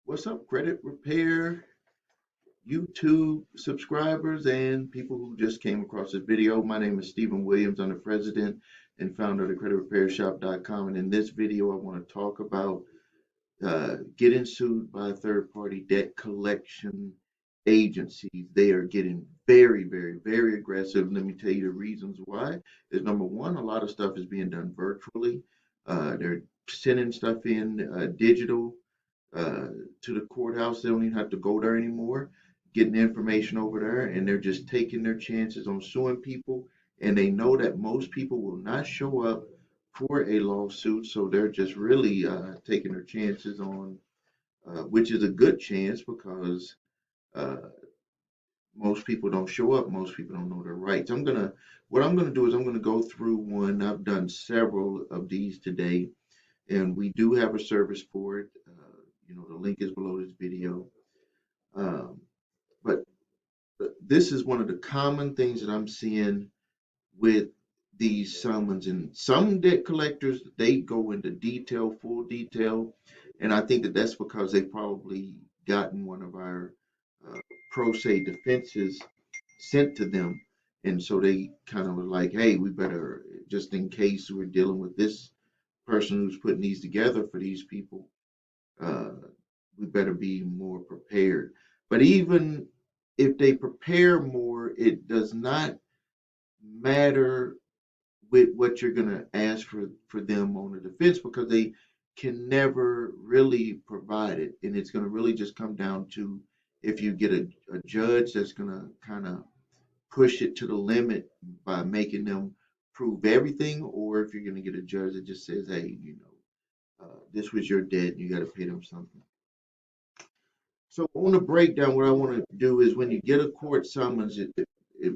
What's up, credit repair YouTube subscribers and people who just came across this video? My name is Stephen Williams. I'm the president and founder of the creditrepairshop.com. And in this video, I want to talk about getting sued by third-party debt collection agencies. They are getting very, very, very aggressive. Let me tell you the reasons why. Is number one, a lot of stuff is being done virtually. They're sending stuff in digital uh, to the courthouse. They don't even have to go there anymore, getting the information over there, and they're just taking their chances on suing people. And they know that most people will not show up for a lawsuit, so they're just really taking their chances on, which is a good chance because uh, most people don't show up. Most people don't know their rights. What I'm gonna do is I'm gonna go through one. I've done several of these today, and we do have a service for it. The link is below this video. Um, but this is one of the common things that I'm seeing with these summons. And some debt collectors, they go into detail, full detail. And I think that that's because they've probably gotten one of our uh, pro se defenses sent to them. And so they kind of were like, hey, we better, just in case we're dealing with this person who's putting these together for these people, uh, we better be more prepared. But even if they prepare more, it does not matter with what you're going to ask for them on the defense because they can never really provide it. And it's going to really just come down to if you get a judge that's going to kind of push it to the limit by making them prove everything, or if you're going to get a judge that just says, hey, this was your debt and you got to pay them something. So on the breakdown, what I want to do is when you get a court summons,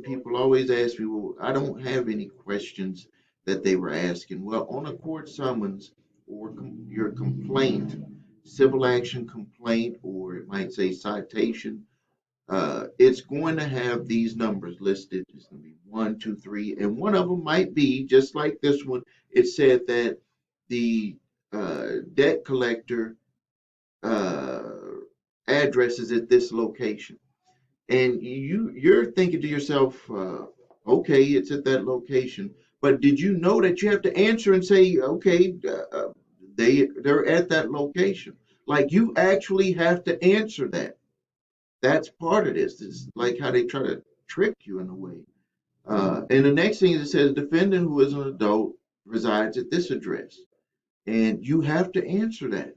people always ask me, well, I don't have any questions that they were asking. Well, on a court summons or your complaint, civil action complaint, or it might say citation, it's going to have these numbers listed. It's going to be one, two, three, and one of them might be just like this one. It said that the debt collector uh, addresses at this location, and you're thinking to yourself, okay, it's at that location, but did you know that you have to answer and say, okay, they're at that location? Like you actually have to answer that. That's part of this. It's like how they try to trick you in a way. And the next thing is it says defendant who is an adult resides at this address, and you have to answer that.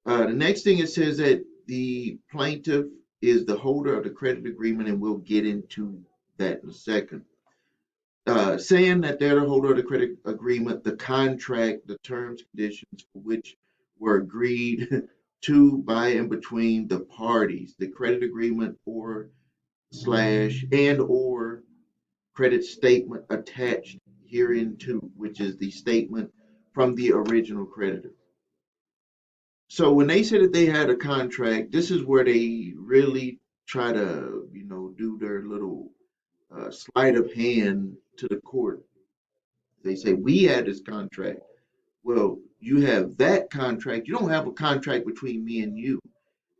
The next thing it says that the plaintiff is the holder of the credit agreement, and we'll get into that in a second. Saying that they're the holder of the credit agreement, the contract, the terms, conditions for which were agreed to by and between the parties, the credit agreement or slash and or credit statement attached hereinto, which is the statement from the original creditor. So when they say that they had a contract, this is where they really try to, do their little sleight of hand to the court. They say we had this contract. Well, you have that contract. You don't have a contract between me and you.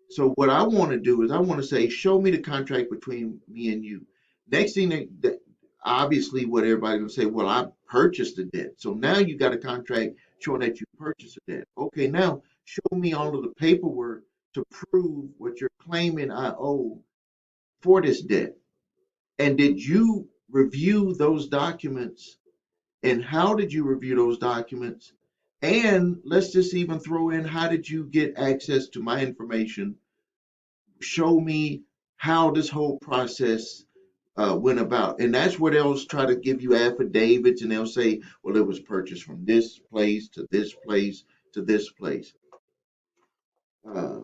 So what I want to do is I want to say, show me the contract between me and you. Next thing that obviously what everybody's gonna say, well, I purchased the debt. So now you got a contract showing that you purchased the debt. Okay, now show me all of the paperwork to prove what you're claiming I owe for this debt. And did you review those documents? And how did you review those documents? And let's just even throw in how did you get access to my information? Show me how this whole process went about. And that's where they'll try to give you affidavits and they'll say, well, it was purchased from this place to this place to this place. Uh,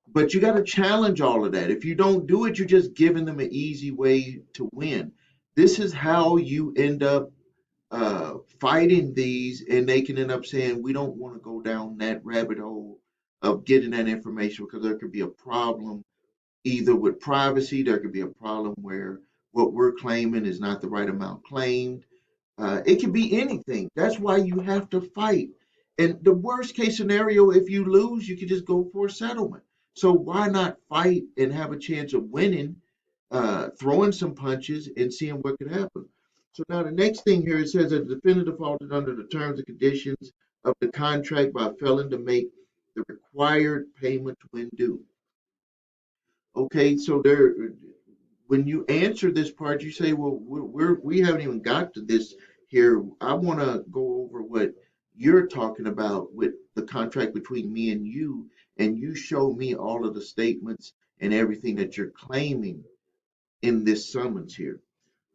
but you got to challenge all of that. If you don't do it, you're just giving them an easy way to win. This is how you end up fighting these, and they can end up saying, we don't want to go down that rabbit hole of getting that information because there could be a problem either with privacy, there could be a problem where what we're claiming is not the right amount claimed. It could be anything. That's why you have to fight. And the worst case scenario, if you lose, you can just go for a settlement. So why not fight and have a chance of winning, throwing some punches and seeing what could happen? So now the next thing here, it says that the defendant defaulted under the terms and conditions of the contract by failing to make the required payment when due. Okay, so there, when you answer this part, you say, well, we haven't even got to this here. I want to go over what you're talking about with the contract between me and you show me all of the statements and everything that you're claiming in this summons here.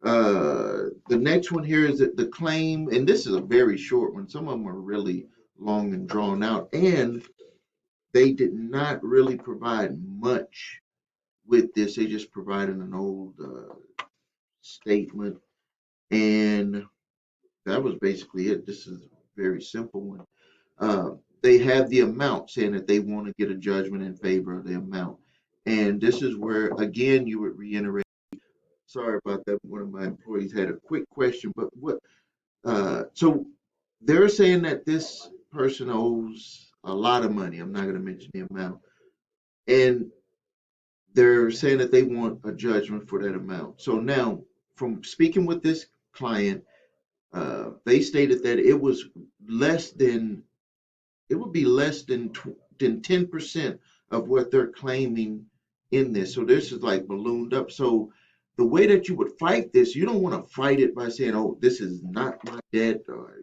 The next one here is that the claim, and this is a very short one. Some of them are really long and drawn out, and they did not really provide much with this. They just provided an old statement, and that was basically it. This is a very simple one. They have the amount saying that they want to get a judgment in favor of the amount. And this is where, again, you would reiterate. Sorry about that. One of my employees had a quick question, but so they're saying that this person owes a lot of money. I'm not going to mention the amount. And they're saying that they want a judgment for that amount. So now, from speaking with this client, they stated that less than it would be less than 10% of what they're claiming in this. So this is like ballooned up. So the way that you would fight this, you don't want to fight it by saying, "Oh, this is not my debt," or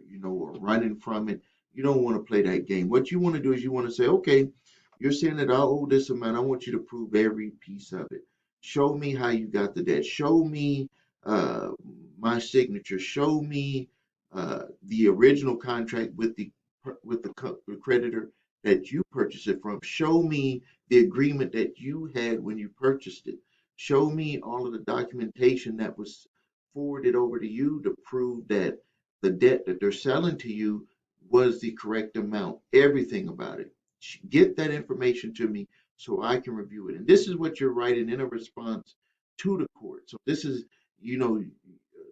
running from it. You don't want to play that game. What you want to do is you want to say, "Okay, you're saying that I owe this amount. I want you to prove every piece of it. Show me how you got the debt. Show me uh, my signature. Show me the original contract with the creditor that you purchased it from. Show me the agreement that you had when you purchased it. Show me all of the documentation that was forwarded over to you to prove that the debt that they're selling to you was the correct amount. Everything about it. Get that information to me so I can review it." And this is what you're writing in a response to the court. So this is, you know,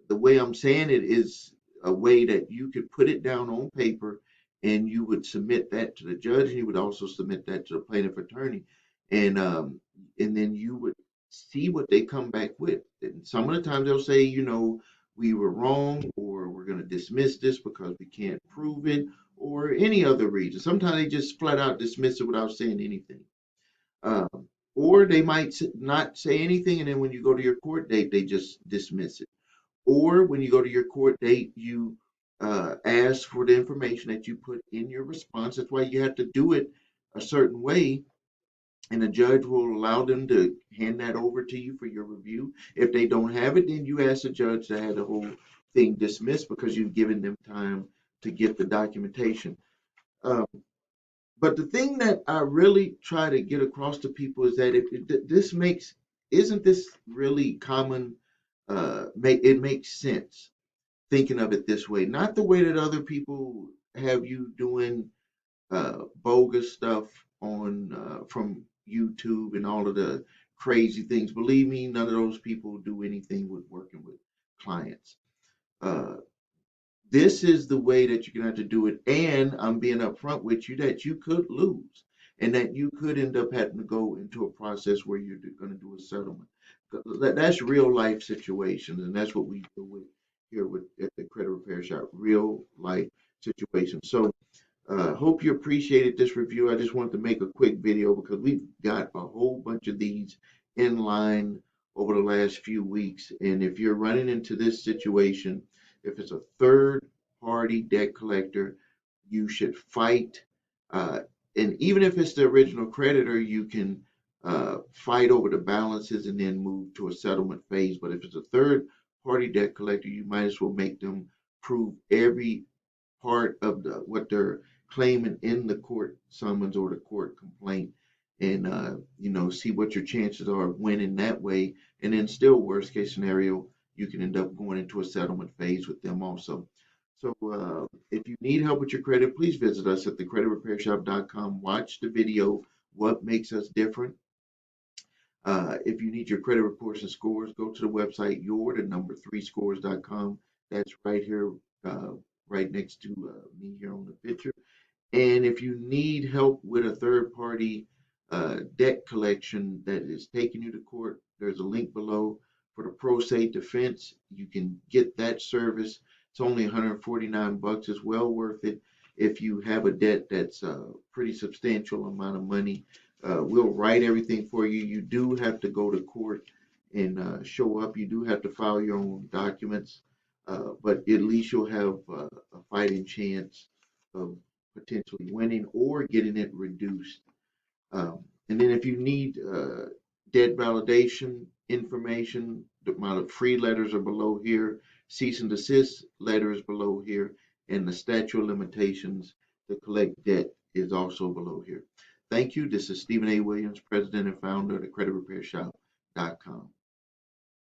the way I'm saying it is a way that you could put it down on paper and you would submit that to the judge, and you would also submit that to the plaintiff attorney, and then you would see what they come back with. And some of the times they'll say, we were wrong, or we're going to dismiss this because we can't prove it, or any other reason. Sometimes they just flat out dismiss it without saying anything. Or they might not say anything, and then when you go to your court date, they just dismiss it. Or when you go to your court date, you ask for the information that you put in your response. That's why you have to do it a certain way, and the judge will allow them to hand that over to you for your review. If they don't have it, then you ask the judge to have the whole thing dismissed because you've given them time to get the documentation. Um, but the thing that I really try to get across to people is that this isn't this really common? It makes sense thinking of it this way, not the way that other people have you doing bogus stuff on from YouTube and all of the crazy things. Believe me, none of those people do anything with working with clients. Uh, this is the way that you're gonna have to do it, and I'm being upfront with you that you could lose, and that you could end up having to go into a process where you're going to do a settlement. That's real life situations, and that's what we deal with here at the credit repair shop. Real life situations. So hope you appreciated this review. I just wanted to make a quick video because we've got a whole bunch of these in line over the last few weeks. And if you're running into this situation, if it's a third party debt collector, you should fight. Uh, and even if it's the original creditor, you can fight over the balances and then move to a settlement phase. But if it's a third party debt collector, you might as well make them prove every part of what they're claiming in the court summons or the court complaint, and see what your chances are of winning that way. And then still, worst case scenario, you can end up going into a settlement phase with them also. So if you need help with your credit, please visit us at thecreditrepairshop.com. Watch the video, What Makes Us Different. If you need your credit reports and scores, go to the website, the number 3scores.com. That's right here, right next to me here on the picture. And if you need help with a third party debt collection that is taking you to court, there's a link below for the pro se defense. You can get that service. It's only 149 bucks. It's well worth it if you have a debt that's a pretty substantial amount of money. We'll write everything for you. You do have to go to court and show up. You do have to file your own documents, but at least you'll have a fighting chance of potentially winning or getting it reduced. And then if you need debt validation information, my free letters are below here, cease and desist letters below here, and the statute of limitations to collect debt is also below here. Thank you. This is Stephen A. Williams, President and founder of the CreditRepairShop.com.